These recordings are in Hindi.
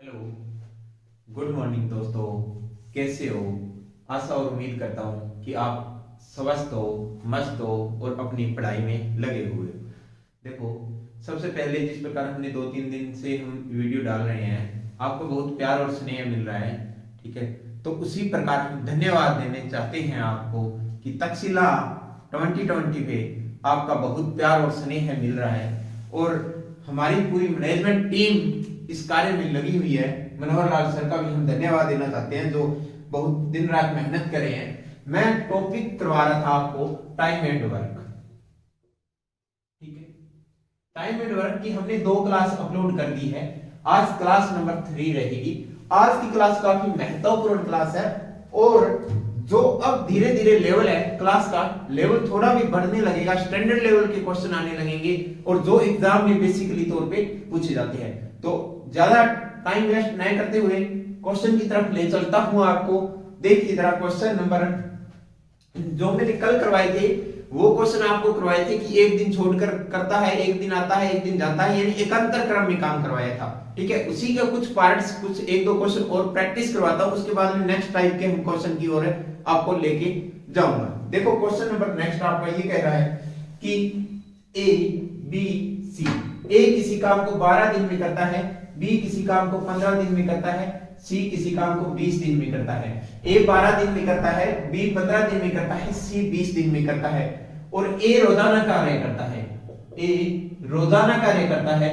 हेलो, गुड मॉर्निंग दोस्तों। कैसे हो? आशा और उम्मीद करता हूँ कि आप स्वस्थ हो, मस्त हो और अपनी पढ़ाई में लगे हुए हो। देखो, सबसे पहले जिस प्रकार हमने 2-3 दिन से हम वीडियो डाल रहे हैं, आपको बहुत प्यार और स्नेह मिल रहा है, ठीक है। तो उसी प्रकार हम धन्यवाद देने चाहते हैं आपको कि तक्षशिला 2020 पे आपका बहुत प्यार और स्नेह मिल रहा है और हमारी पूरी मैनेजमेंट टीम इस कार्य में लगी हुई है। मनोहर लाल सर का भी हम धन्यवाद देना चाहते हैं जो बहुत दिन रात मेहनत करे हैं। मैं टॉपिक करवा रहा था आपको टाइम एंड वर्क, ठीक है। टाइम एंड वर्क की हमने 2 क्लास अपलोड कर दी है। आज क्लास नंबर 3 रहेगी। आज की क्लास काफी महत्वपूर्ण क्लास है और जो अब धीरे धीरे लेवल है क्लास का, लेवल थोड़ा भी बढ़ने लगेगा, स्टैंडर्ड लेवल के क्वेश्चन आने लगेंगे और जो एग्जाम में बेसिकली तौर पे पूछे जाते हैं। तो ज्यादा टाइम वेस्ट नहीं करते हुए क्वेश्चन की तरफ ले चलता हूं आपको। देखिए जरा, क्वेश्चन नंबर जो मैंने कल करवाए थे वो क्वेश्चन आपको करवाए थे कि एक दिन छोड़कर करता है, एक दिन आता है, एक दिन जाता है, यानी एकांतर क्रम में काम करवाया था, ठीक है। उसी के कुछ पार्ट्स, कुछ 1-2 क्वेश्चन और प्रैक्टिस करवाता हूं, उसके बाद में नेक्स्ट टाइप के हम क्वेश्चन की ओर आपको लेके जाऊंगा। देखो, क्वेश्चन नंबर नेक्स्ट आपका ये कह रहा है कि ए बी सी, ए किसी काम को 12 दिन में करता है, बी किसी काम को 15 दिन में करता है, सी किसी काम को 20 दिन में करता है। ए 12 दिन में करता है, बी 15 दिन में करता है, सी 20 दिन में करता है और ए रोजाना कार्य करता है। ए रोजाना कार्य करता है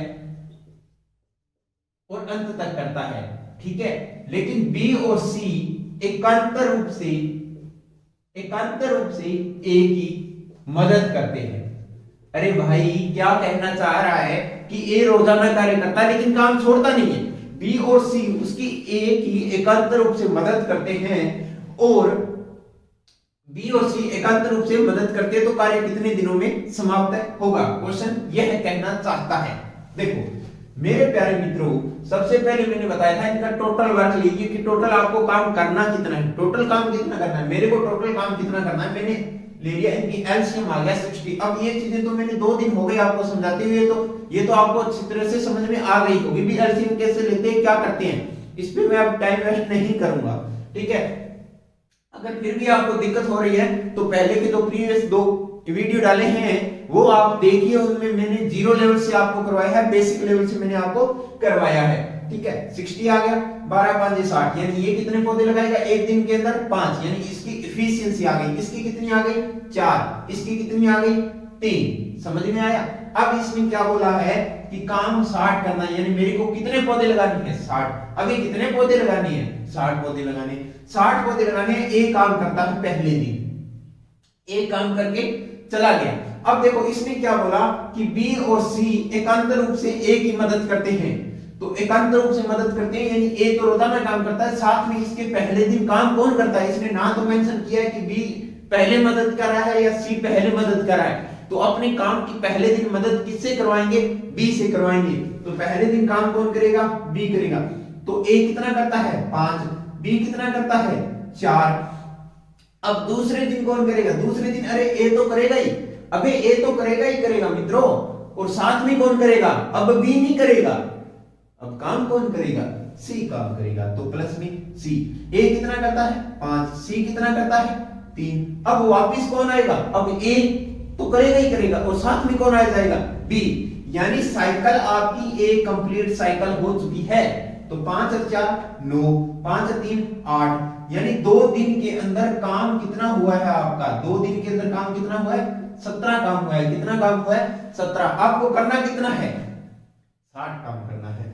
और अंत तक करता है, ठीक है। लेकिन बी और सी एकांतर रूप से ए की मदद करते हैं। अरे भाई, क्या कहना चाह रहा है कि ए रोजाना कार्य करता है लेकिन काम छोड़ता नहीं है। बी और सी उसकी ए की एकांतर रूप से मदद करते हैं और बी और सी एकांतर रूप से मदद करते हैं तो कार्य कितने दिनों में समाप्त होगा? क्वेश्चन यह कहना चाहता है। देखो मेरे प्यारे मित्रों, सबसे पहले मैंने बताया था इनका टोटल वर्क लीजिए कि टोटल आपको काम करना कितना है, टोटल काम कितना करना है। मेरे को टोटल काम कितना करना है मैंने ले लिया, इनकी एलसीएम आ गया 60। अब ये चीजें तो मैंने 2 दिन हो गए आपको समझाते हुए, तो ये तो आपको अच्छी तरह से समझ में आ गई होगी भी एलसीएम कैसे लेते हैं, क्या करते हैं। इस पे मैं अब टाइम वेस्ट नहीं करूंगा, ठीक है। अगर फिर भी आपको दिक्कत हो रही है तो पहले के जो प्रीवियस 2 वीडियो डाले हैं वो आप देखिए, उनमें मैंने 0 लेवल से आपको करवाया है, बेसिक लेवल से मैंने आपको करवाया है, ठीक है। 60 आ गया, 12×5 = 60, यानी ये कितने पौधे लगाएगा एक दिन के अंदर? 5, यानी इसकी एफिशिएंसी आ गई। इसकी कितनी आ गई? 4। इसकी कितनी आ गई? 3। समझ में आया? अब इसमें क्या बोला है कि काम 60 करना है, यानी मेरे को कितने पौधे लगाने हैं? 60। अभी कितने पौधे लगाने हैं? 60 पौधे लगाने। 60 पौधे लगाने हैं। एक काम करता है पहले दिन, एक काम करके चला गया। अब देखो इसने क्या बोला कि बी और सी एकांतर रूप से ए की मदद करते हैं, तो एकांतर रूप से मदद करते हैं यानी ए तो रोजाना काम करता है, साथ में इसके पहले दिन काम कौन करता है? इसने ना तो मेंशन किया है कि बी पहले मदद कर रहा है या सी पहले मदद कर रहा है, तो अपने काम की पहले दिन मदद किससे करवाएंगे? बी से करवाएंगे। तो पहले दिन काम कौन करेगा? बी करेगा। तो ए कितना करता है? 5। बी कितना करता है? 4। अब दूसरे दिन कौन करेगा? दूसरे दिन अरे ए तो करेगा ही, अबे ए तो करेगा ही करेगा मित्रों, और साथ में कौन करेगा? अब बी नहीं करेगा, अब काम कौन करेगा? सी काम करेगा। तो प्लस में सी। ए कितना करता है? 5। सी कितना करता है? 3। अब वापिस कौन आएगा? अब ए तो करेगा ही करेगा और साथ में कौन आ जाएगा? बी। यानी साइकिल आपकी एक कंप्लीट साइकिल हो चुकी है। तो 5 और 4 9, 5 और 3 8, यानी 2 दिन के अंदर काम कितना हुआ है आपका? 2 दिन के अंदर काम कितना हुआ है? 17 काम हुआ है। कितना काम हुआ है? 17। आपको करना कितना है? 60 काम करना है।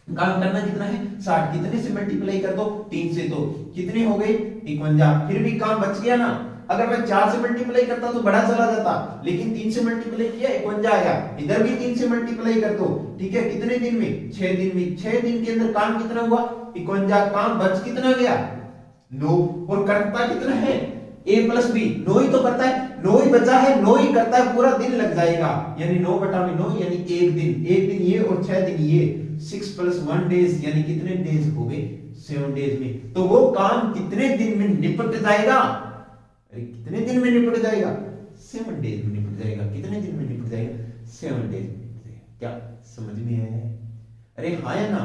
काम करना कितना है? 60। कितने से मल्टीप्लाई कर दो? 3 से। तो कितने हो गए? 51। फिर भी काम बच गया ना। अगर मैं 4 से मल्टीप्लाई करता तो बड़ा चला जाता, लेकिन 3 से मल्टीप्लाई किया 51 आया। इधर भी 3 से मल्टीप्लाई कर दो, ठीक है। कितने दिन में? 6 दिन में। 6 दिन के अंदर काम कितना हुआ? 51। काम बच कितना गया? 9। और करता कितना है? a plus B. 9 ही तो करता है, 9 ही बचा है, 9 ही करता है, पूरा दिन लग जाएगा, यानी 9/9 यानी एक दिन। एक दिन ये और 6 दिन ये, 6 + 1 डेज, यानी कितने डेज हो गए? 7 डेज में। तो वो काम कितने दिन में निपट जाएगा? अरे कितने दिन में निपट जाएगा? 7 डेज में निपट जाएगा। कितने दिन में निपट जाएगा? 7 डेज में निपट जाएगा। क्या समझ में आया है? अरे हाँ या ना,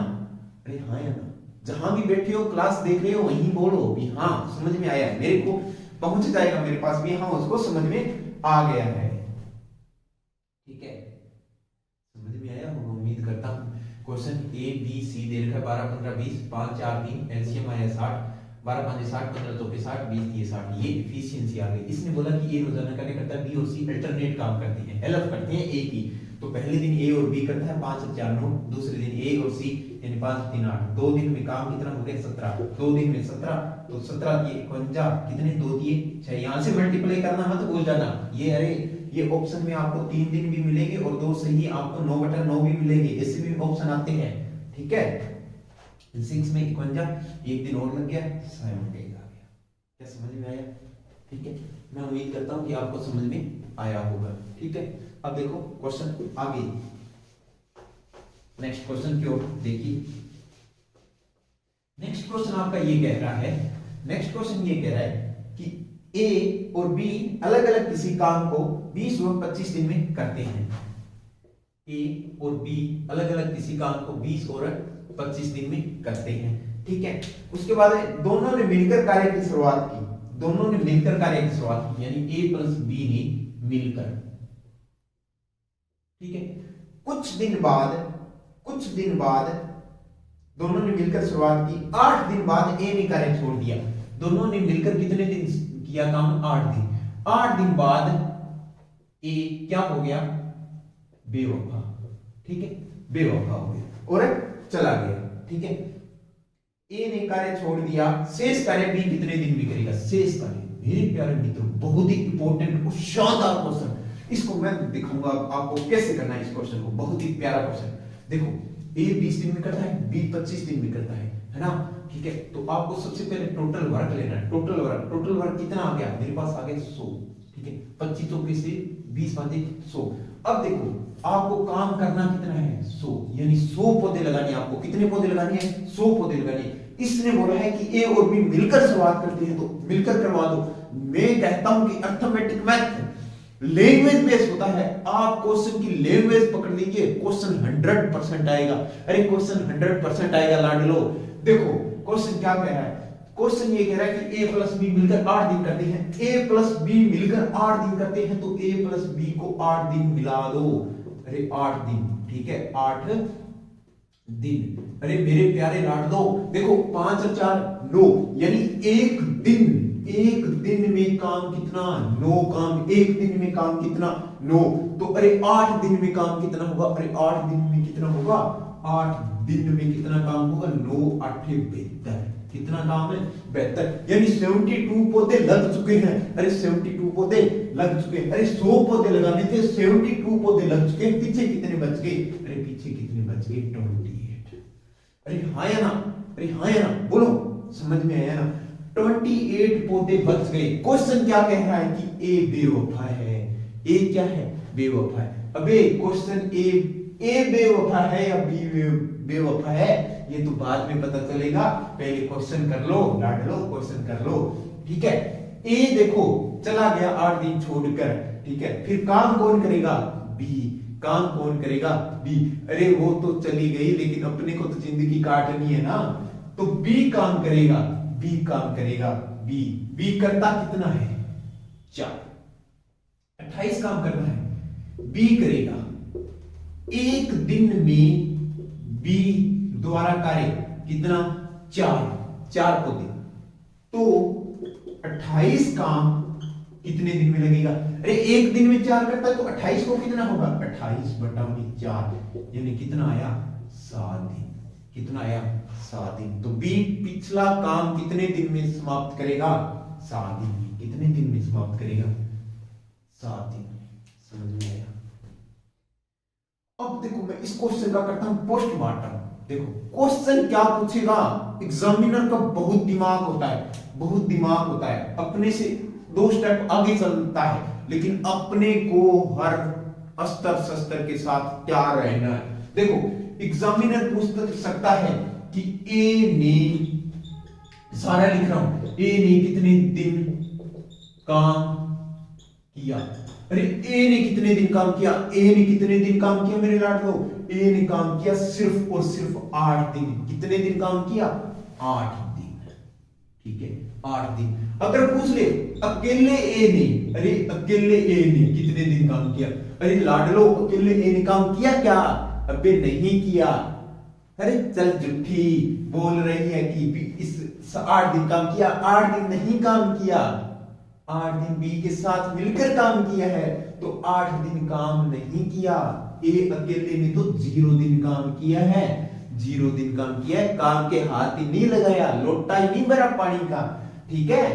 अरे हाँ या ना, जहां भी बैठे हो क्लास देख रहे हो वहीं बोलो भी हाँ समझ में आया, मेरे को पहुंच जाएगा मेरे पास भी हाँ उसको समझ में आ गया है। ठीक है, समझ में आया होगा उम्मीद करता हूँ। क्वेश्चन ए बी सी दे रखा है 12 15 20 5 4 3 एलसीएम आया 60, 12 5 60 15 चौके 60 20 दिए 60, ये एफिशिएंसी आ गई। इसने बोला कि ए रोजाना कार्य करता है, बी और सी अल्टरनेट काम करते हैं, हेल्प करते हैं ए की। तो पहले दिन ए और बी करता है 5 4 9, दूसरे दिन ए और सी यानी 5 3 8, 2 दिन में काम कितना हो गया 17, 2 दिन में 17 तो 17 दिए 51, कितने 2 दिए 6, यहां से मल्टीप्लाई करना मत भूल जाना। ये अरे ये ऑप्शन में आपको 3 दिन भी मिलेंगे और 2 सही आपको 9/9 भी मिलेंगे, ऐसे भी ऑप्शन आते हैं। ठीक है, 6 में 51, एक दिन और लग गया 7 डेज आ गया। क्या समझ में आया? ठीक है, मैं उम्मीद करता हूं कि आपको समझ में आया होगा। ठीक है, अब देखो क्वेश्चन आगे, नेक्स्ट क्वेश्चन की ओर देखिए। नेक्स्ट क्वेश्चन आपका ये कह रहा है, नेक्स्ट क्वेश्चन ये कह रहा है कि ए और बी अलग अलग किसी काम को 20 और 25 दिन में करते हैं। ए और बी अलग अलग किसी काम को 20 और 25 दिन में करते हैं। ठीक है, उसके बाद दोनों ने मिलकर कार्य की शुरुआत की, दोनों ने मिलकर कार्य की शुरुआत की, यानी ए प्लस बी ने मिलकर। ठीक है, कुछ दिन बाद दोनों ने मिलकर शुरुआत की, 8 दिन बाद ए ने कार्य छोड़ दिया। दोनों ने मिलकर कितने दिन किया काम? 8 दिन। 8 दिन बाद ए क्या हो गया? बेवफा। ठीक है, बेवफा हो गया और चला गया। ठीक है, ए ने कार्य छोड़ दिया, शेष कार्य बी कितने दिन में करेगा? शेष कार्य, मेरे प्यारे मित्रों बहुत ही इंपॉर्टेंट और शानदार क्वेश्चन, इसको मैं दिखाऊंगा आपको कैसे करना है इस क्वेश्चन को, बहुत ही प्यारा क्वेश्चन। देखो ए 20 दिन में करता है, बी 25 दिन में करता है ना। ठीक है, तो आपको सबसे पहले टोटल वर्क लेना है। टोटल वर्क कितना आ गया? मेरे पास आ गया 100। ठीक है, 25 चौके से 20 बांधे 100। अब देखो आपको काम करना कितना है? 100, यानी 100 पौधे लगाने। आपको कितने पौधे लगाने हैं? 100 पौधे लगाने। इसने बोला है कि ए और बी मिलकर शुरुआत करते हैं, तो मिलकर करवा दो। मैं कहता हूं कि अर्थमेटिक मैथ लैंग्वेज बेस होता है, आप क्वेश्चन की लैंग्वेज पकड़ लीजिए, क्वेश्चन 100% आएगा। अरे क्वेश्चन 100% आएगा लाडलो। देखो क्वेश्चन क्या कह रहा है? क्वेश्चन ये कह रहा है कि a प्लस बी मिलकर 8 दिन करते हैं। a प्लस बी मिलकर 8 दिन करते हैं, तो a प्लस बी को 8 दिन मिला दो। अरे 8 दिन, ठीक है, 8 दिन। अरे मेरे प्यारे लाडलो, देखो 5 और 4 9, यानी एक दिन में काम कितना? 9 काम। एक दिन में काम कितना? 9। तो अरे 8 दिन में काम कितना होगा? अरे 8 दिन में कितना होगा? 8 दिन में कितना काम होगा? 9 8 72। कितना काम है? 72, यानी 72 पौधे लग चुके हैं। अरे 72 पौधे लग चुके हैं। अरे 100 पौधे लगाने थे, 72 पौधे लग चुके हैं। पीछे कितने बच गए? अरे पीछे कितने बच गए? 28। अरे हाँ या ना? अरे हाँ या ना? बोलो, समझ में आया ना? 28 पौधे बच गए। क्वेश्चन क्या कह रहा है कि ए बेवफा है। ए क्या है? बेवफा है। अबे क्वेश्चन ए बेवफा है या बी बेवफा है, ये तो बाद में पता चलेगा। पहले क्वेश्चन कर लो लाडलो, क्वेश्चन कर लो। ठीक है, ए देखो चला गया 8 दिन छोड़कर। ठीक है, फिर काम कौन करेगा? बी। काम कौन करेगा? बी। अरे वो तो चली गई, लेकिन अपने को तो जिंदगी काटनी है ना, तो बी काम करेगा। बी काम करेगा। बी करता कितना है? 4। 28 काम करना है, बी करेगा। एक दिन में बी द्वारा कार्य कितना? 4 पौधे। तो 28 काम कितने दिन में लगेगा? अरे एक दिन में 4 करता है, तो 28 को कितना होगा? 28/4, यानी कितना आया? 7 दिन। कितना आया? 7 दिन। तो बी पिछला काम कितने दिन में समाप्त करेगा? 7 दिन में। कितने दिन में समाप्त करेगा? 7 दिन में। समझ में आया? अब देखो मैं इस क्वेश्चन का करता हूं पोस्टमार्टम। देखो क्वेश्चन क्या पूछेगा, एग्जामिनर का बहुत दिमाग होता है, बहुत दिमाग होता है, अपने से 2 स्टेप आगे चलता है, लेकिन अपने को हर अस्तर शस्त्र के साथ तैयार रहना है। देखो एग्जामिनर पूछ सकता है कि ए ने, सारा लिख रहा हूं, ए ने कितने दिन काम किया, अरे ए ने कितने दिन काम किया, ए ने कितने दिन काम किया मेरे लाडलो, ए ने काम किया सिर्फ और सिर्फ 8 दिन। कितने दिन काम किया? 8 दिन। ठीक है, 8 दिन। अगर पूछ ले अकेले ए ने, अरे अकेले ए ने कितने दिन काम किया, अरे लाडलो अकेले ए ने काम किया क्या? अबे नहीं किया। अरे चल झूठी बोल रही है कि इस 8 दिन काम किया, 8 दिन नहीं काम किया, 8 दिन बी के साथ मिलकर काम किया है, तो 8 दिन काम नहीं किया। ए अकेले ने तो 0 दिन काम किया है, 0 दिन काम किया है, काम के हाथ ही नहीं लगाया, लोटा ही नहीं भरा पानी का। ठीक है,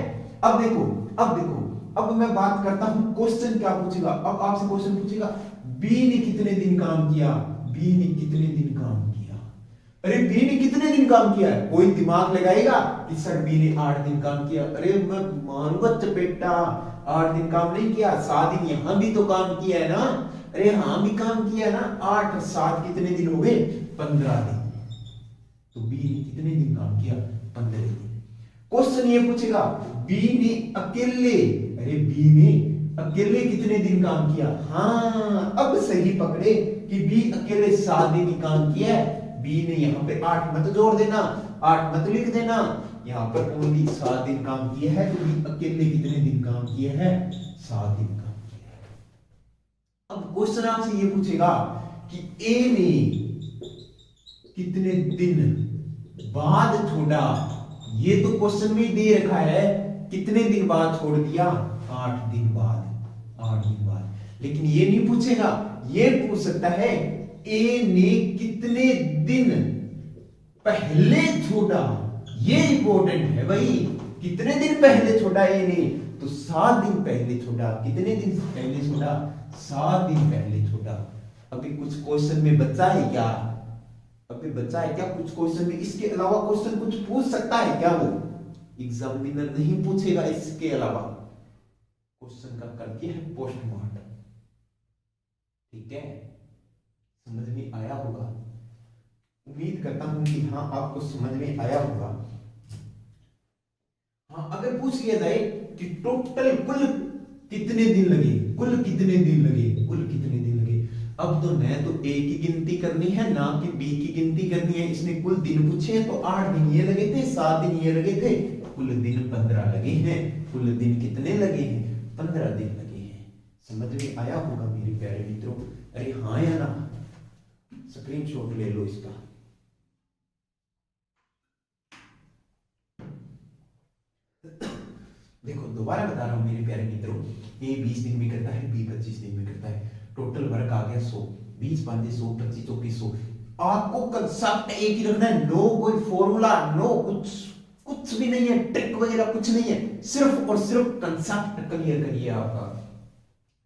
अब देखो, अब मैं बात करता हूं क्वेश्चन क्या पूछेगा। अब आपसे क्वेश्चन पूछेगा बी ने कितने दिन काम किया, बी ने कितने दिन काम किया। अरे बी ने कितने दिन काम किया है, कोई दिमाग लगाएगा कि सर बी ने 8 दिन काम किया। अरे मैं मानूंगा चपेटा, 8 दिन काम नहीं किया, 7 दिन यहां भी तो काम किया है ना। अरे हाँ भी काम किया है ना, 8 और 7 कितने दिन हो गए? 15 दिन। तो बी ने कितने दिन काम किया? 15 दिन। क्वेश्चन ये पूछेगा बी ने अकेले, अरे बी ने अकेले कितने दिन काम किया। हाँ अब सही पकड़े कि बी अकेले 7 दिन ही काम किया है। बी ने यहाँ पे 8 मत जोड़ देना, 8 मत लिख देना, यहाँ पर ओनली 7 दिन काम किया है। तो बी अकेले कितने दिन काम किया है? 7 दिन काम किया है। अब क्वेश्चन आपसे ये पूछेगा कि ए ने कितने दिन बाद छोड़ा। ये तो क्वेश्चन में दे रखा है कितने दिन बाद छोड़ दिया, 8 दिन बाद, 8 दिन बाद। लेकिन ये नहीं पूछेगा, ये पूछ सकता है ए ने कितने दिन पहले छोड़ा। ये इंपॉर्टेंट है भाई, कितने दिन पहले छोड़ा ए ने, तो 7 दिन पहले छोड़ा। कितने दिन पहले छोड़ा? 7 दिन पहले छोड़ा। अभी कुछ क्वेश्चन में बचा है क्या? अभी बचा है क्या कुछ क्वेश्चन में? इसके अलावा क्वेश्चन कुछ पूछ सकता है क्या? वो एग्जामिनर नहीं पूछेगा इसके अलावा। क्वेश्चन का करके है पोस्टमार्टम। ठीक है, समझ में आया होगा, उम्मीद करता हूं कि हाँ आपको समझ में आया होगा। हाँ अगर पूछ लिया जाए कि टोटल कुल कितने दिन लगे, कुल कितने दिन लगे, कुल कितने दिन लगे, अब तो न तो ए की गिनती करनी है ना कि बी की गिनती करनी है। इसने कुल दिन पूछे हैं, तो 8 दिन ये लगे थे, 7 दिन ये लगे थे, कुल दिन 15 लगे हैं। कुल दिन कितने लगे हैं? 15 दिन लगे हैं। समझ में आया होगा मेरे प्यारे मित्रों? अरे हाँ या ना? स्क्रीनशॉट ले लो इसका। देखो दोबारा बता रहा हूं मेरे प्यारे मित्रों, ए 20 दिन में करता है, बी 25 दिन में करता है, टोटल वर्क आ गया 100। 20 5 100, 25 24 100। आपको कंसेप्ट एक ही रखना है, नो कोई फॉर्मूला, नो कुछ भी नहीं है, ट्रिक वगैरह कुछ नहीं है, सिर्फ और सिर्फ कंसेप्ट क्लियर करिए आपका।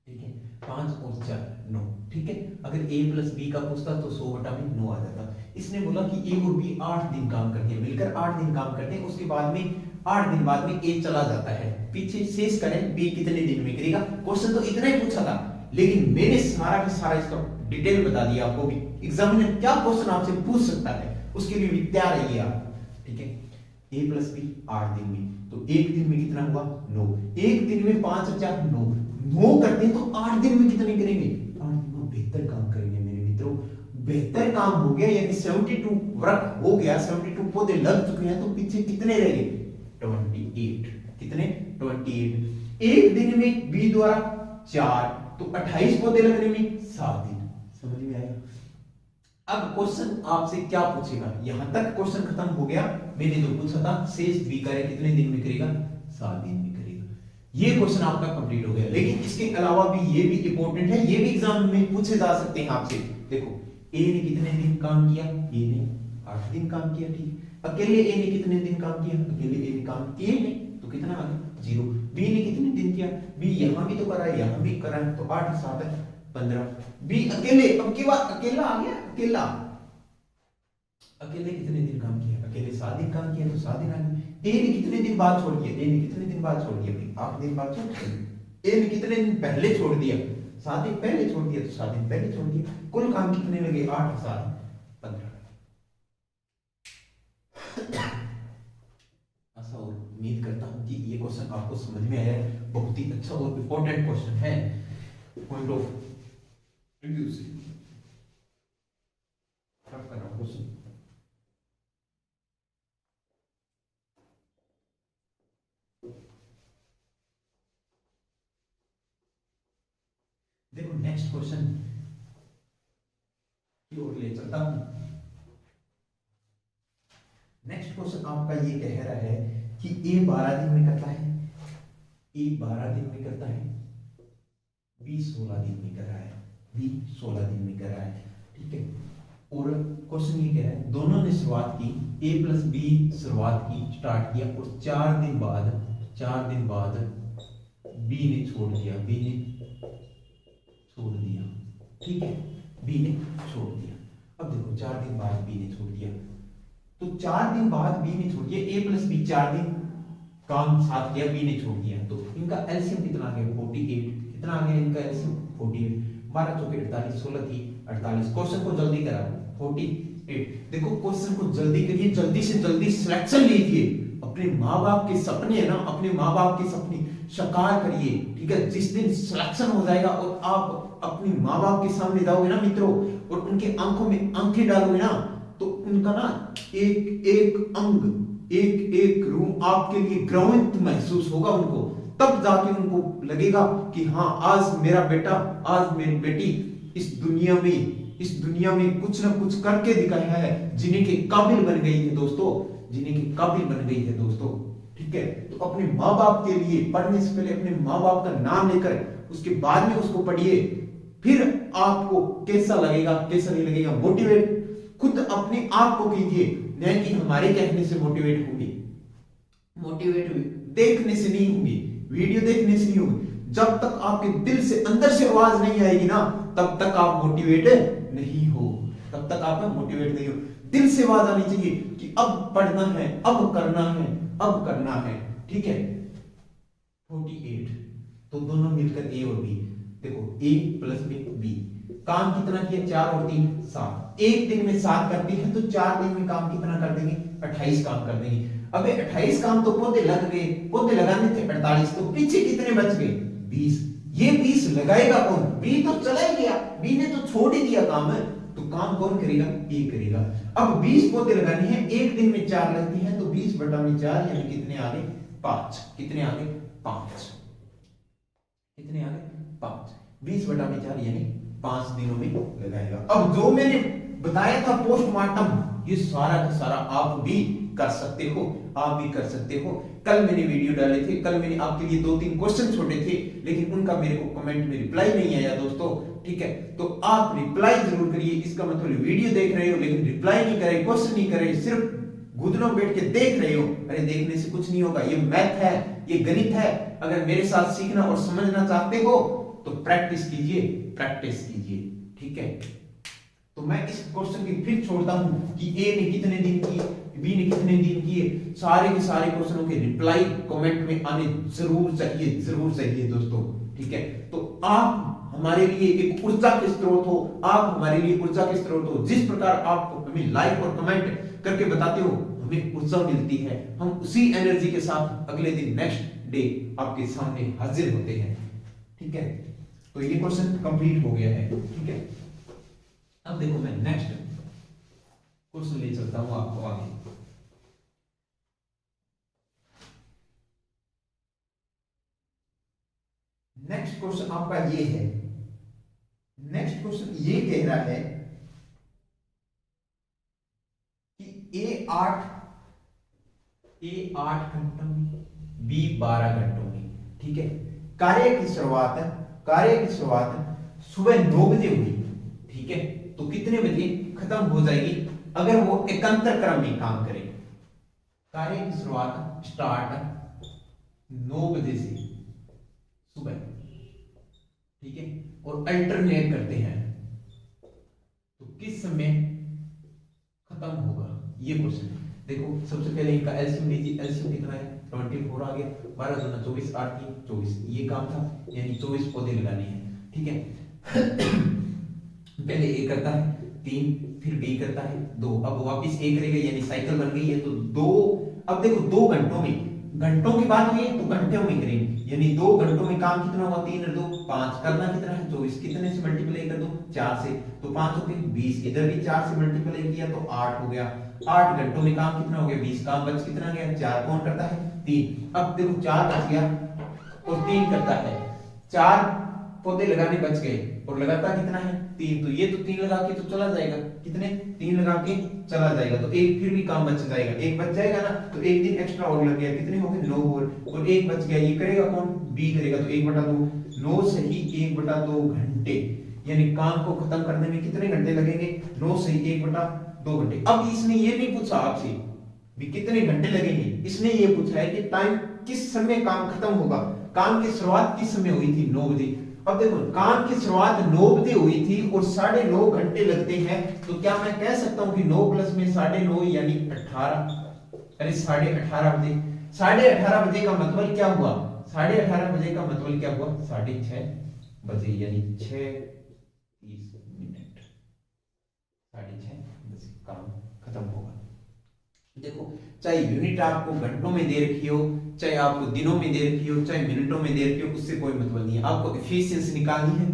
ठीक है, 5 और 4 9। ठीक है, अगर a प्लस बी का पूछता तो 100 बटा में 9 आ जाता। इसने बोला कि a और b 8 दिन काम करते हैं, मिलकर 8 दिन काम करते हैं, उसके बाद में 8 दिन बाद में a चला जाता है, पीछे शेष करें b कितने दिन में करेगा। क्वेश्चन तो इतना ही पूछा था, लेकिन मैंने सारा का सारा इसका डिटेल बता दिया आपको भी। एग्जामिनर क्या क्वेश्चन आपसे पूछ सकता है उसके लिए भी तैयार रहिए आप। ठीक है, a प्लस बी 8 दिन में, तो एक दिन में कितना हुआ? 9। एक दिन में 5 और 4 9, 9 करते हैं तो 8 दिन में कितने करेंगे? 8 दिन में बेहतर काम करेंगे मेरे मित्रों। बेहतर काम हो गया, यानी 72 वर्क हो गया, 72 पौधे लग चुके हैं, तो पीछे कितने रह गए? 28। कितने? 28। एक दिन में बी द्वारा 4, तो 28 पौधे लगने में 7 दिन। समझ में आया? अब क्वेश्चन आपसे क्या पूछेगा, यहां तक क्वेश्चन खत्म हो गया। मैंने जो पूछा था शेष बी कार्य कितने दिन में करेगा? 7 दिन में करेगा। ये क्वेश्चन आपका कंप्लीट हो गया। लेकिन इसके अलावा भी ये भी इंपॉर्टेंट है, ये भी एग्जाम में पूछे जा सकते हैं आपसे। देखो ए ने कितने दिन काम किया? ए ने 8 दिन काम किया। ठीक, अकेले ए ने कितने दिन काम किया? अकेले ए ने काम किए ने, तो कितना आ गया? 0। बी ने कितने दिन किया? बी यहां भी तो करा है, यहां भी करा है, तो 8 और 7 है 15। बी अकेले, अब की बात अकेला आ गया, अकेला अकेले कितने दिन काम किया? अकेले 7 दिन काम किया, तो 7 दिन आ गए। ए ने कितने दिन बाद छोड़ दिया? ए ने कितने दिन बाद छोड़ दिया? 8 दिन बाद छोड़ दिया। ए ने कितने दिन पहले छोड़ दिया? 7 दिन पहले छोड़ दिया, तो 7 दिन पहले छोड़ दिया। कुल काम कितने लगे? 8 और 7 15। ऐसा और उम्मीद करता हूं कि ये क्वेश्चन आपको समझ में आया है। बहुत ही अच्छा और इंपॉर्टेंट क्वेश्चन है। पॉइंट ऑफ व्यू से रब कर रहा हूं क्वेश्चन। देखो नेक्स्ट क्वेश्चन की ओर ले चलता हूं। नेक्स्ट क्वेश्चन आपका ये कह रहा है कि ए 12 दिन में करता है, ए 12 दिन में करता है, बी 16 दिन में कर रहा है, बी 16 दिन में कर रहा है, ठीक है। और क्वेश्चन ये कह रहा है दोनों ने शुरुआत की, ए प्लस बी शुरुआत की, स्टार्ट किया और 4 दिन बाद बी ने छोड़ दिया, बी ने छोड़ दिया, ठीक है, बी ने छोड़ दिया। अब देखो 4 दिन बाद बी ने छोड़ दिया, तो 4 दिन बाद बी ने छोड़ दिया, ए प्लस बी 4 दिन काम साथ किया, बी ने छोड़ दिया, तो इनका एलसीएम कितना आ गया 48, कितना आ गया इनका एलसीएम 48, 12 चौके 48, 16 थी 48। क्वेश्चन को जल्दी करा 48। देखो क्वेश्चन को जल्दी करिए, जल्दी से जल्दी सिलेक्शन लीजिए, अपने माँ बाप के सपने है ना, अपने माँ बाप के सपने साकार करिए, ठीक है। जिस दिन सिलेक्शन हो जाएगा और आप अपने माँ बाप के सामने जाओगे ना मित्रों, और उनके आंखों में आंखें डालोगे ना, तो उनका ना एक एक अंग, एक एक रूम आपके लिए गर्वित महसूस होगा उनको, तब जाके उनको लगेगा कि हाँ आज मेरा बेटा, आज मेरी बेटी इस दुनिया में कुछ ना कुछ करके दिखाया है, जीने के काबिल बन गई है दोस्तों, जीने के काबिल बन गई है दोस्तों, ठीक है। तो अपने माँ बाप के लिए पढ़ने से पहले अपने माँ बाप का नाम लेकर उसके बाद में उसको पढ़िए, फिर आपको कैसा लगेगा कैसा नहीं लगेगा, मोटिवेट खुद अपने आप को कीजिए, नहीं कि हमारे कहने से मोटिवेट होंगे, मोटिवेट देखने से नहीं होंगे, वीडियो देखने से नहीं होंगे। जब तक आपके दिल से अंदर से आवाज नहीं आएगी ना, तब तक आप मोटिवेट नहीं हो, तब तक आप मोटिवेट नहीं हो। दिल से आवाज आनी चाहिए कि अब पढ़ना है, अब करना है, अब करना है, ठीक है। 48, तो दोनों मिलकर ए और बी, देखो ए प्लस बी, काम कितना किया 4 और 3 7, एक दिन में 7 करते हैं तो 4 दिन में काम कितना कर देंगे 28 काम कर देंगे। अबे 28 काम तो पौधे लग गए, पौधे लगाने थे 48, तो पीछे कितने बच गए 20। ये 20 लगाएगा कौन, बी तो चला ही गया, बी ने तो छोड़ ही दिया काम है, तो काम कौन करेगा ए करेगा। अब 20 पौधे लगाने हैं, एक दिन में 4 लगती हैं, तो 20 बटा में 4 यानी कितने आ गए 5, कितने आ गए 5, कितने आ गए 5, 20 बटा में 4 यानी 5 दिनों में लगाएगा। अब जो मैंने बताया था पोस्टमार्टम, ये सारा का सारा आप भी कर सकते हो, आप भी कर सकते हो। कल मैंने वीडियो डाले थे, कल मैंने आपके लिए 2-3 क्वेश्चन छोड़े थे, लेकिन उनका मेरे को कमेंट में रिप्लाई नहीं आया दोस्तों, ठीक है। तो आप रिप्लाई जरूर करिए, इसका मतलब वीडियो देख रहे हो लेकिन रिप्लाई नहीं कर रहे, क्वेश्चन नहीं कर रहे, सिर्फ घुटनों बैठ के देख रहे हो। अरे देखने से कुछ नहीं होगा, ये मैथ है, ये गणित है। अगर मेरे साथ सीखना और समझना चाहते हो तो प्रैक्टिस कीजिए, प्रैक्टिस कीजिए, ठीक है। तो मैं इस क्वेश्चन की फिर छोड़ता हूं कि ए ने कितने दिन की, बी ने कितने दिन किए, सारे के सारे क्वेश्चनों के रिप्लाई कमेंट में आने जरूर चाहिए दोस्तों, ठीक है। तो आप हमारे लिए एक ऊर्जा के स्रोत हो, आप हमारे लिए ऊर्जा के स्रोत हो। जिस प्रकार आप हमें लाइक और कमेंट करके बताते हो, हमें ऊर्जा मिलती है, हम उसी एनर्जी के साथ अगले दिन नेक्स्ट डे आपके सामने हाजिर होते हैं, ठीक है। तो ये क्वेश्चन कंप्लीट हो गया है, ठीक है। अब देखो मैं नेक्स्ट क्वेश्चन ले चलता हूं आपको आगे। नेक्स्ट क्वेश्चन आपका ये है, नेक्स्ट क्वेश्चन ये कह रहा है कि ए 8 घंटों में, बी 12 घंटों में, ठीक है। कार्य की शुरुआत सुबह 9 बजे हुई, ठीक है। तो कितने बजे खत्म हो जाएगी अगर वो एकांतर क्रम में काम करे। कार्य की शुरुआत स्टार्ट 9 बजे से सुबह, ठीक है, और अल्टरनेट करते हैं तो किस समय खत्म होगा, ये क्वेश्चन है। देखो सबसे पहले इनका एलसीएम लीजिए, एलसीएम कितना है 24 आ गया, 12 दूना 24, 8 की 24, ये काम था, यानी 24 पौधे लगाने हैं, ठीक है। पहले ए करता है 3, फिर बी करता है 2, अब वापिस ए करेगा, यानी साइकिल बन गई है, तो 2। अब देखो 2 घंटों में घंटों की बात हुई है तो घंटों में करेंगे, यानी 2 घंटों में काम कितना होगा, 3 और 2 5, करना कितना है 24, कितने से मल्टीप्लाई कर दो 4 से, तो 5 हो गए 20, इधर भी 4 से मल्टीप्लाई किया तो 8 हो गया, 8 घंटों में काम कितना हो गया 20, काम बच कितना गया 4, कौन करता है 3, अब देखो 4 बच गया और 3 करता है, 4 पौधे लगाने बच गए और लगातार कितना है 3, तो ये तो 3 लगा के तो चला जाएगा, कितने 3 लगा के चला जाएगा, तो एक फिर भी काम बच जाएगा, एक बच जाएगा ना, तो एक दिन एक्स्ट्रा और लग गया, कितने हो गए 9 और एक बच गया, ये करेगा कौन बी करेगा, तो 1/2 9 सही 1/2 घंटे, यानी काम को खत्म करने में कितने घंटे लगेंगे 9 सही 1/2 घंटे। अब इसने ये नहीं पूछा आपसे भी कितने घंटे लगेंगे, इसने ये पूछा है कि टाइम किस समय काम खत्म होगा, काम की शुरुआत किस समय हुई थी 9 बजे। अब देखो काम की शुरुआत 9 बजे हुई थी और 9.5 घंटे लगते हैं, तो क्या मैं कह सकता हूं कि 9 प्लस में 9.5 यानी 18, अरे 18:30 बजे, 18:30 बजे का मतलब क्या हुआ, 18:30 बजे का मतलब क्या हुआ 6:30 बजे, यानी 6:30 मिनट, 6:30 बजे काम खत्म होगा। देखो चाहे यूनिट आपको घंटों में दे रखी हो, चाहे आपको दिनों में दे रखी हो, चाहे मिनटों में दे रखी हो, उससे कोई मतलब नहीं है, आपको एफिशिएंसी निकालनी है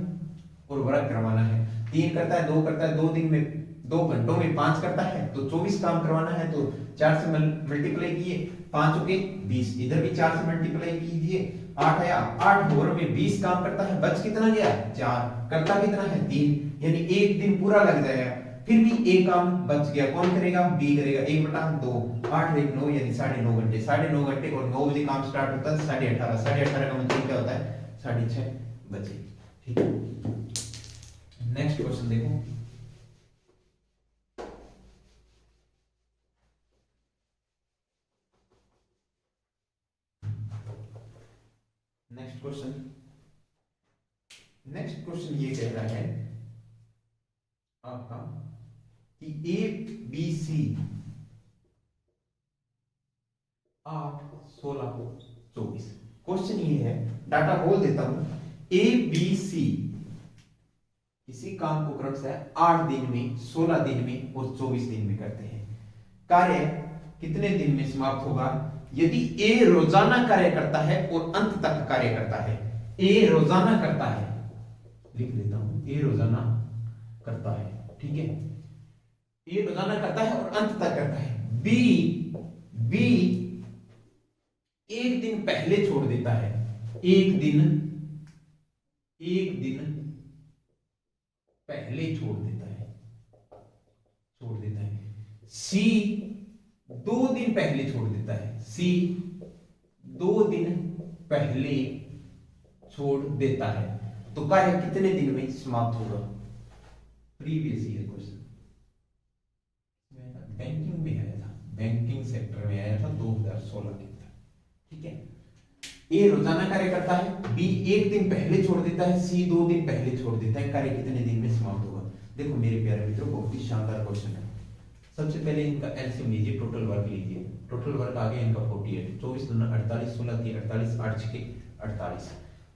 और वर्क करवाना है। 3 करता है 2 करता है, 2 दिन में 2 घंटों में 5 करता है, तो 24 काम करवाना है, तो 4 से मल्टीप्लाई किए 5 हो गए 20, इधर भी 4 से मल्टीप्लाई कीजिए 8 आया, 8 ओवर में 20 काम करता है, बच कितना गया 4, करता कितना है 3, यानी एक दिन पूरा लग जाएगा, फिर भी एक काम बच गया, कौन करेगा बी करेगा, 1/2 8 1 9 यानी 9.5 घंटे, 9.5 घंटे और 9 बजे काम स्टार्ट होता है 18:30, 18:30 का मतलब क्या होता है 6:30 बजे। ठीक है, नेक्स्ट क्वेश्चन देखो, नेक्स्ट क्वेश्चन ये कह रहा है आपका कि ए बी सी 8 16 24, क्वेश्चन ये है, डाटा बोल देता हूं, ए बी सी किसी काम को क्रमशः 8 दिन में 16 दिन में और 24 दिन में करते हैं, कार्य कितने दिन में समाप्त होगा, यदि ए रोजाना कार्य करता है और अंत तक कार्य करता है, ए रोजाना करता है, लिख देता हूं ए रोजाना करता है, ठीक है, ए रोजाना करता है और अंत तक करता है, बी एक दिन पहले छोड़ देता है, एक दिन पहले छोड़ देता है, सी 2 दिन पहले छोड़ देता है, सी 2 दिन पहले छोड़ देता है, तो कार्य कितने दिन में समाप्त होगा, प्रीवियस ईयर क्वेश्चन बैंकिंग में आया था, बैंकिंग सेक्टर में आया था 2016 के अंदर, ठीक है। ए रोजाना कार्य करता है, बी एक दिन पहले छोड़ देता है, सी 2 दिन पहले छोड़ देता है, कार्य कितने दिन में समाप्त होगा। देखो मेरे प्यारे मित्रों बहुत ही शानदार क्वेश्चन है। सबसे पहले इनका एलसीएम लीजिए, टोटल वर्क लीजिए, टोटल वर्क आ गया इनका 48, 24 दूना 48, 16 3 48, 8 6 48।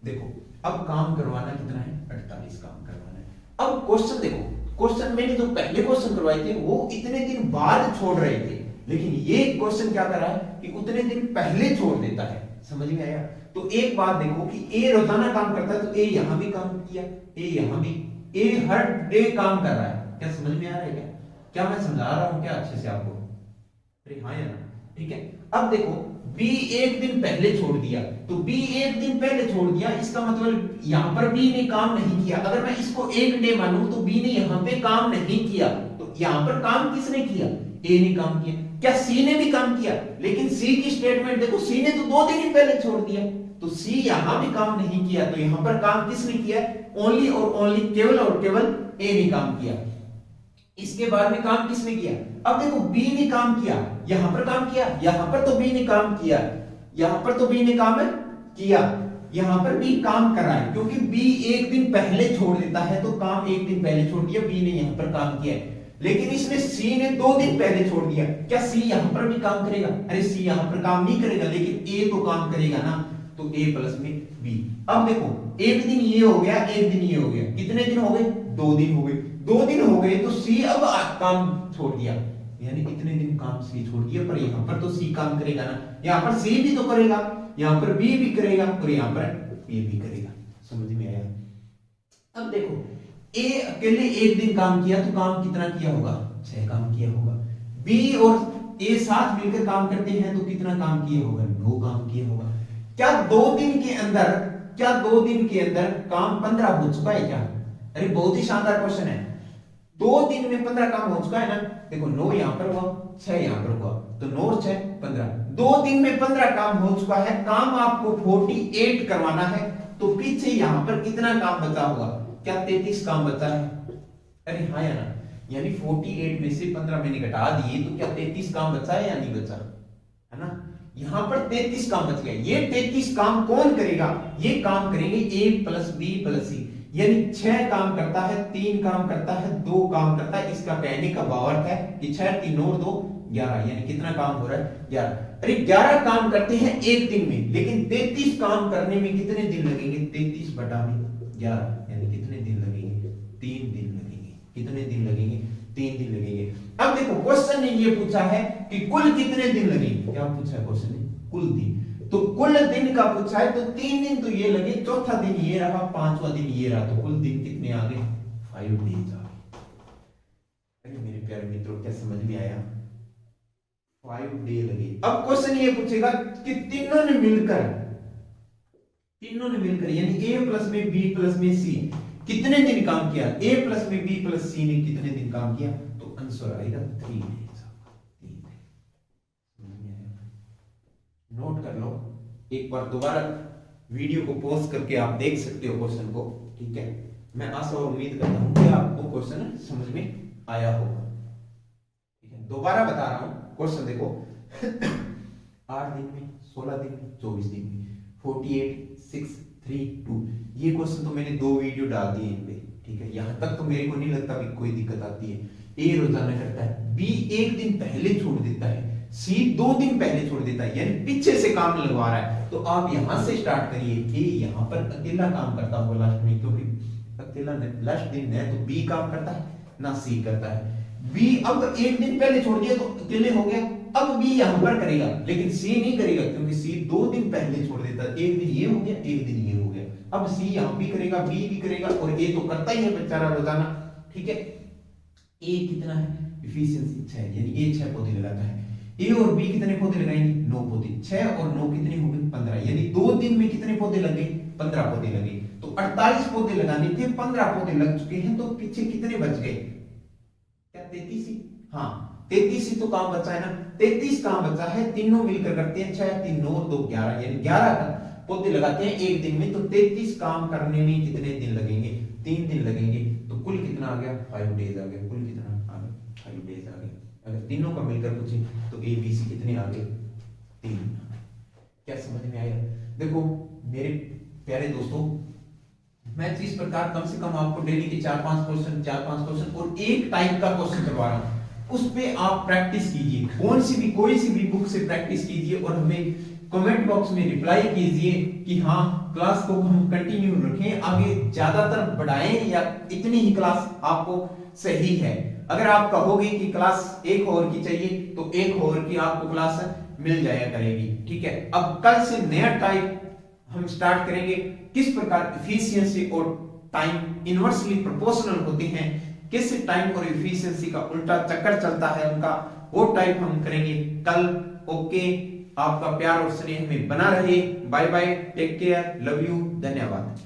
देखो अब काम करवाना कितना है 48 काम करवाना है। अब क्वेश्चन देखो, क्वेश्चन मैंने जो पहले क्वेश्चन करवाए थे वो इतने दिन बाद छोड़ रहे थे, लेकिन ये क्वेश्चन क्या कर रहा है कि उतने दिन पहले छोड़ देता है, समझ में आया। तो एक बात देखो कि ए रोजाना काम करता है, तो ए यहां भी काम किया, ए यहां भी, ए हर डे काम कर रहा है, क्या समझ में आ रहा है, क्या मैं समझा रहा हूं क्या अच्छे से आपको, अरे हाँ या ना, ठीक है। अब देखो बी एक दिन पहले छोड़ दिया, तो बी एक दिन पहले छोड़ दिया, इसका मतलब यहां पर बी ने काम नहीं किया। अगर मैं इसको एक डे मानूं तो बी ने यहां पे काम नहीं किया, तो यहां पर काम किसने किया, ए ने काम किया। क्या सी ने भी काम किया, लेकिन सी की स्टेटमेंट देखो, सी ने तो 2 दिन ही पहले छोड़ दिया, तो सी यहां भी काम नहीं किया, तो यहां पर काम किसने किया, ओनली और ओनली, केवल और केवल ए ने काम किया। इसके बाद में काम किसने किया, अब देखो बी ने काम किया, यहां पर काम किया, यहां पर तो बी ने काम किया, यहां पर तो बी ने काम किया, यहां पर बी काम कर रहा है, क्योंकि बी एक दिन पहले छोड़ देता है, तो काम एक दिन पहले छोड़ दिया, बी ने यहां पर काम किया। लेकिन इसने सी ने 2 दिन पहले छोड़ दिया, क्या सी यहां पर भी काम करेगा, अरे सी यहां पर काम नहीं करेगा, लेकिन ए तो काम करेगा ना, तो ए प्लस में बी। अब देखो एक दिन ये हो गया, एक दिन ये हो गया, कितने दिन हो गए, 2 दिन हो गए, 2 दिन हो गए, तो सी अब काम छोड़ दिया, यानी इतने दिन काम सी छोड़ दिया, पर यहाँ पर तो सी काम करेगा ना, यहाँ पर सी भी तो करेगा, यहाँ पर बी भी करेगा और यहाँ पर ए भी करेगा। समझ में आया? अब देखो ए अकेले एक दिन काम किया तो काम कितना किया होगा? 6 काम किया होगा। बी और ए साथ मिलकर काम करते हैं तो कितना काम किया होगा? 9 काम किया होगा। क्या 2 दिन के अंदर काम 15 हो चुका है क्या? अरे बहुत ही शानदार क्वेश्चन है। 2 दिन में 15 काम हो चुका है ना। देखो 9 यहां पर हुआ, 6 यहां पर हुआ, तो 9 और 6 15। 2 दिन में 15 काम हो चुका है। काम आपको 48 करवाना है, तो पीछे यहां पर कितना काम बचा होगा? क्या 33 काम बचा है? अरे हाँ या ना, यानी 48 में से 15 मैंने घटा दिए, तो क्या 33 काम बचा है या नहीं बचा? है ना, यहां पर 33 काम बच गए। ये 33 काम कौन करेगा? ये काम करेंगे a प्लस बी प्लस सी, यानी 6 काम करता है, 3 काम करता है, 2 काम करता है। इसका कहने का भावार्थ है कि 6 3 और 2 11, यानी कितना काम हो रहा है? 11। अरे 11 काम करते हैं एक दिन में, लेकिन 33 काम करने में कितने दिन लगेंगे? 33 बटा में 11, यानी कितने दिन लगेंगे? 3 दिन लगेंगे। कितने दिन लगेंगे? 3 दिन लगेंगे। अब देखो क्वेश्चन ने ये पूछा है कि कुल कितने दिन लगेंगे। क्या पूछा है क्वेश्चन ने? कुल दिन। तो कुल दिन का पूछा है, तो 3 दिन तो ये लगे, चौथा दिन ये रहा, 5वां दिन ये रहा, तो कुल दिन कितने आ गए? 5 डेज आ गए। अरे मेरे प्यारे मित्रों, क्या समझ में आया? 5 डे लगे। अब क्वेश्चन ये पूछेगा कि तीनों ने मिलकर यानी ए प्लस में बी प्लस में सी कितने दिन काम किया? ए प्लस में बी प्लस सी ने कितने दिन काम किया? तो आंसर आएगा 3 डेज। नोट कर लो, एक बार दोबारा वीडियो को पॉज करके आप देख सकते हो क्वेश्चन को। ठीक है, मैं आशा और उम्मीद करता हूं कि आपको क्वेश्चन समझ में आया होगा। ठीक है, दोबारा बता रहा हूं क्वेश्चन देखो 8 दिन में, 16 दिन में, 24 दिन में, 48 6 3 2। ये क्वेश्चन तो मैंने 2 वीडियो डाल दिए इनपे। ठीक है, यहां तक तो मेरे को नहीं लगता कि कोई दिक्कत आती है। ए रोजाना करता है, बी 1 दिन पहले छोड़ देता है, सी 2 दिन पहले छोड़ देता है, यानी पीछे से काम लगवा रहा है। तो आप यहां से स्टार्ट करिए कि यहां पर अकेला काम करता होगा लास्ट में, क्योंकि अकेला लास्ट दिन है तो बी काम करता है ना सी करता है। बी अब 1 दिन पहले छोड़ दिया तो अकेले हो गया। अब बी यहां पर करेगा, लेकिन सी नहीं करेगा, क्योंकि सी 2 दिन पहले छोड़ देता है। 1 दिन ये हो गया, 1 दिन ये हो गया। अब सी यहां भी करेगा, बी भी करेगा, और ए तो करता ही है बेचारा रोजाना। ठीक है, ए कितना है? एफिशिएंसी 6, यानी ए 6 पौधे लगाता है। ए और बी कितने पौधे लगाएंगे? 9 पौधे। 6 और 9 कितने हो गए? 15, यानी 2 दिन में कितने पौधे लगे? 15 पौधे लगे। तो 48 पौधे लगाने थे, 15 पौधे लग चुके हैं, तो पीछे कितने बच गए? क्या 33 ही? हाँ 33 ही तो काम बचा है ना। 33 काम बचा है, तीनों मिलकर करते हैं 6 3 9 और 2 11, यानी 11 पौधे लगाते हैं एक दिन में। तो 33 काम करने में कितने दिन लगेंगे? 3 दिन लगेंगे। तो कुल कितना आ गया? 5 डेज आ गया। कुल कितना आ गया? 5 डेज आ गए। अगर तीनों का मिलकर पूछे तो ए बी सी कितने आ गए? 3। क्या समझ में आया? देखो मेरे प्यारे दोस्तों, मैं इस प्रकार कम से कम आपको डेली के 4-5 क्वेश्चन और एक टाइप का क्वेश्चन करवा रहा हूं। उस पे आप प्रैक्टिस कीजिए, कोई सी भी बुक से प्रैक्टिस कीजिए, और हमें कमेंट बॉक्स में रिप्लाई कीजिए कि हाँ क्लास को हम कंटिन्यू रखें, आगे ज्यादातर बढ़ाएं, या इतनी ही क्लास आपको सही है। अगर आप कहोगे कि क्लास 1 और की चाहिए, तो 1 और की आपको क्लास मिल जाया करेगी। ठीक है, अब कल से नया टाइप हम स्टार्ट करेंगे, किस प्रकार एफिशिएंसी और टाइम इनवर्सली प्रोपोर्शनल होते हैं, किस टाइम और एफिशिएंसी का उल्टा चक्कर चलता है उनका, वो टाइप हम करेंगे कल। ओके, आपका प्यार और स्नेह में बना रहे। Bye bye, take care, love you, धन्यवाद।